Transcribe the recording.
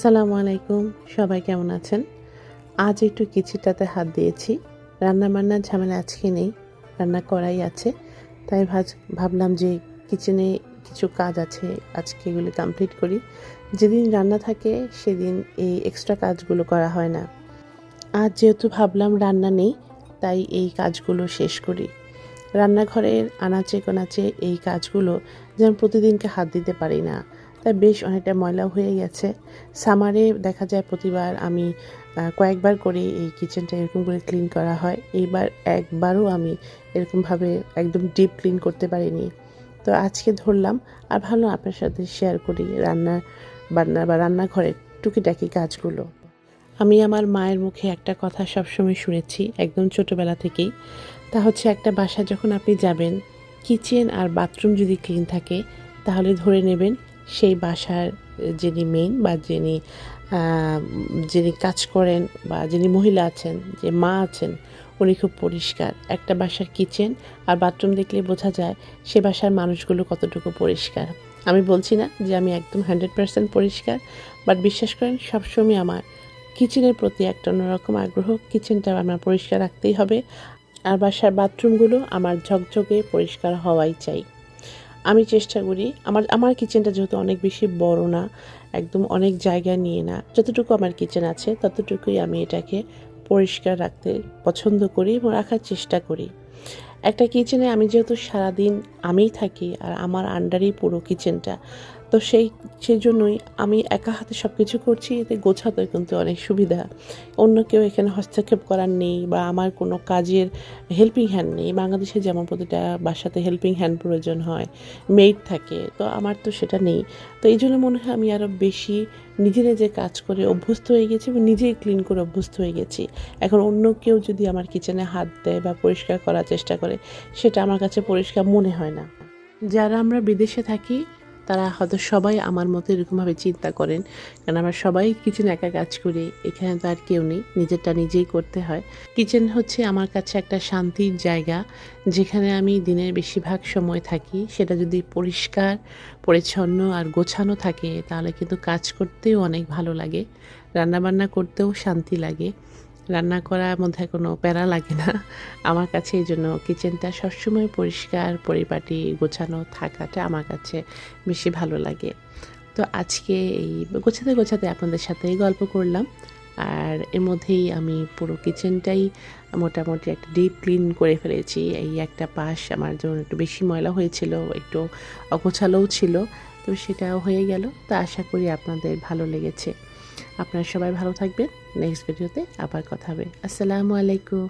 আসসালামু আলাইকুম, সবাই কেমন আছেন? আজ একটু কিচেনটাতে হাত দিয়েছি। রান্না-বান্নার ঝামেলা আজকে নেই, রান্না করাই আছে। তাই ভাবলাম যে কিচেনে কিছু কাজ আছে, আজকে এগুলো কমপ্লিট করি। যেদিন রান্না থাকে সেদিন এই এক্সট্রা কাজগুলো করা হয় না। আজ যেহেতু ভাবলাম রান্না নেই, তাই এই কাজগুলো শেষ করি। রান্নাঘরের আনাচে-কানাচে এই কাজগুলো যেন প্রতিদিনকে হাত দিতে পারি না। তাই বেশ অনেকটা ময়লা হয়ে গেছে। সামারে দেখা যায় প্রতিবার আমি কয়েকবার করে এই কিচেনটা এরকম করে ক্লিন করা হয়। এইবার একবারও আমি এরকমভাবে একদম ডিপ ক্লিন করতে পারিনি। তো আজকে ধরলাম আর ভাবলাম আপনার সাথে শেয়ার করি রান্না-বান্না বা রান্নাঘরের টুকিটাকি কাজগুলো। আমি আমার মায়ের মুখে একটা কথা সবসময় শুনেছি একদম ছোটোবেলা থেকেই। তা হচ্ছে একটা বাসায় যখন আপনি যাবেন, কিচেন আর বাথরুম যদি ক্লিন থাকে তাহলে ধরে নেবেন সেই বাসার যিনি মেইন বা যিনি কাজ করেন বা যিনি মহিলা আছেন, যে মা আছেন, উনি খুব পরিষ্কার। একটা বাসার কিচেন আর বাথরুম দেখলে বোঝা যায় সে বাসার মানুষগুলো কতটুকু পরিষ্কার। আমি বলছি না যে আমি একদম 100% পরিষ্কার, বাট বিশ্বাস করেন সবসময় আমার কিচেনের প্রতি একটা অন্যরকম আগ্রহ। কিচেনটা আমার পরিষ্কার রাখতেই হবে, আর বাসার বাথরুমগুলো আমার ঝকঝকে পরিষ্কার হওয়াই চাই। আমি চেষ্টা করি আমার কিচেনটা যেহেতু অনেক বেশি বড় না, একদম অনেক জায়গা নিয়ে না, যতটুকু আমার কিচেন আছে ততটুকুই আমি এটাকে পরিষ্কার রাখতে পছন্দ করি এবং রাখার চেষ্টা করি। একটা কিচেনে আমি যেহেতু সারাদিন আমিই থাকি আর আমার আন্ডারেই পুরো কিচেনটা, তো সেই জন্যই আমি একা হাতে সব কিছু করছি, এতে গোছাতে কিন্তু অনেক সুবিধা। অন্য কেউ এখানে হস্তক্ষেপ করার নেই বা আমার কোনো কাজের হেল্পিং হ্যান্ড নেই। বাংলাদেশে যেমন প্রতিটা বাসাতে হেল্পিং হ্যান্ড প্রয়োজন হয়, মেইড থাকে, তো আমার তো সেটা নেই। তো এই জন্য মনে হয় আমি আরও বেশি নিজে নিজে কাজ করে অভ্যস্ত হয়ে গেছি এবং নিজেই ক্লিন করে অভ্যস্ত হয়ে গেছি। এখন অন্য কেউ যদি আমার কিচেনে হাত দেয় বা পরিষ্কার করার চেষ্টা করে, সেটা আমার কাছে পরিষ্কার মনে হয় না। যারা আমরা বিদেশে থাকি তারা হয়তো সবাই আমার মতো এরকমভাবে চিন্তা করেন, কারণ আমরা সবাই কিচেনে একা কাজ করি। এখানে তো আর কেউ নেই, নিজেরটা নিজেই করতে হয়। কিচেন হচ্ছে আমার কাছে একটা শান্তির জায়গা, যেখানে আমি দিনের বেশিরভাগ সময় থাকি। সেটা যদি পরিষ্কার পরিচ্ছন্ন আর গোছানো থাকে তাহলে কিন্তু কাজ করতেও অনেক ভালো লাগে, রান্নাবান্না করতেও শান্তি লাগে, রান্না করার মধ্যে কোনো প্যারা লাগে না আমার কাছে। এই জন্য কিচেনটা সবসময় পরিষ্কার পরিপাটি গোছানো থাকাটা আমার কাছে বেশি ভালো লাগে। তো আজকে এই গোছাতে গোছাতে আপনাদের সাথে গল্প করলাম, আর এর মধ্যেই আমি পুরো কিচেনটাই মোটামুটি একটা ডিপ ক্লিন করে ফেলেছি। এই একটা পাশ আমার যেমন একটু বেশি ময়লা হয়েছিল, একটু অগোছালোও ছিল, তো সেটাও হয়ে গেল। তো আশা করি আপনাদের ভালো লেগেছে। আপনারা সবাই ভালো থাকবেন। নেক্সট ভিডিওতে আবার কথা হবে। আসসালামু আলাইকুম।